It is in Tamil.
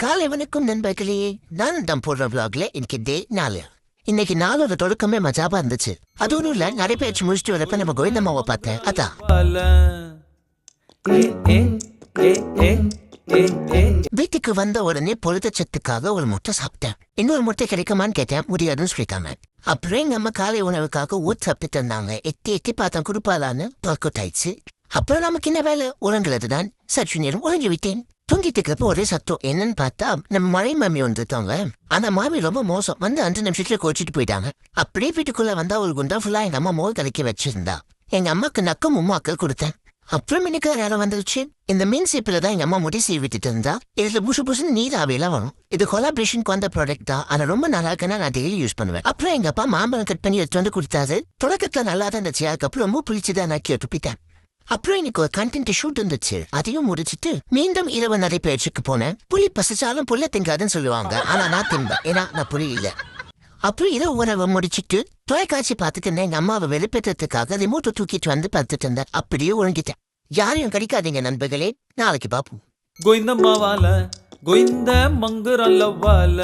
காலை வணக்கம் நண்பர்களே. நான் தான் போடுற vlogல இன்னைக்கு டே 4. இன்னைக்கு நாளோட தொடக்கமே மஜாவா இருந்துச்சு. அது ஒன்றும் இல்ல, நடைபயிற்சி முடிச்சுட்டு வரப்ப நம்ம கோவிந்தம்மாவை பார்த்தேன். அதான் வீட்டுக்கு வந்த உடனே பொழுதுச்சத்துக்காக ஒரு முட்டை சாப்பிட்டேன். இன்னொரு முட்டை கிடைக்குமான்னு கேட்டேன், முடியாதுன்னு சொல்லிட்டாங்க. அப்புறம் எங்க அம்மா காலை உணவுக்காக ஊட் சாப்பிட்டுட்டு இருந்தாங்க. எட்டி பார்த்தா குடுப்பாலான்னு ஆயிடுச்சு. அப்புறம் நமக்கு என்ன வேலை, உறங்குறதுதான். சற்று நேரம் உறங்கி விட்டேன். தூங்கிட்டு இருக்கப்ப ஒரே சத்தம். என்னன்னு பார்த்தா நம்ம மழை மாமி வந்துட்டாங்க. அந்த மாமி ரொம்ப மோசம். வந்து 5 நிமிஷத்துல கோச்சிட்டு போயிட்டாங்க. அப்படியே வீட்டுக்குள்ள வந்தா ஒரு குண்டா ஃபுல்லா எங்க அம்மா மோல் கலக்கி வச்சிருந்தா. எங்க அம்மாக்கு நக்கம் உம்மாக்கள் கொடுத்தேன். அப்புறம் எனக்கு நேரம் வந்துருச்சு. இந்த மீன் சீப்பில தான் எங்க அம்மா முடி சீவிட்டு இருந்தா. இதுல புஷுன்னு நீராவியெல்லாம் வரும். இது கொலாபரேஷனுக்கு வந்த ப்ராடக்ட் தான். ஆனா ரொம்ப நல்லா இருக்குன்னா நான் டெய்லி யூஸ் பண்ணுவேன். அப்புறம் எங்க அப்பா மாம்பழம் கட் பண்ணி எடுத்து வந்து கொடுத்தாரு. தொடக்கத்துல நல்லா தான் இருந்துச்சு. அதுக்கப்புறம் ரொம்ப பிடிச்சதா நான் துப்பிட்டேன். அப்புறம் எனக்கு ஒரு கண்டென்ட் ஷூட் இருந்துச்சு. அதையும் முடிச்சிட்டு மீண்டும் இரவு நடைபயிற்சிக்கு போனேன். புலி பசிச்சாலும் புல்ல திங்காதுன்னு சொல்லுவாங்க. ஆனா நான் தின்பேன், ஏன்னா நான் புலி இல்ல. அப்புறம் இரவு உணவை முடிச்சிட்டு தொலைக்காட்சி பார்த்துட்டு இருந்தேன். எங்க அம்மாவை வெளிப்பேற்றத்துக்காக ரிமோட்டை தூக்கிட்டு வந்து பார்த்துட்டு இருந்தேன். அப்படியே ஒழுங்கிட்டேன். யாரையும் கடிக்காதீங்க நண்பர்களே. நாளைக்கு பாப்போம். கோவிந்தம்மாவால கோவிந்த மங்குரல்லவால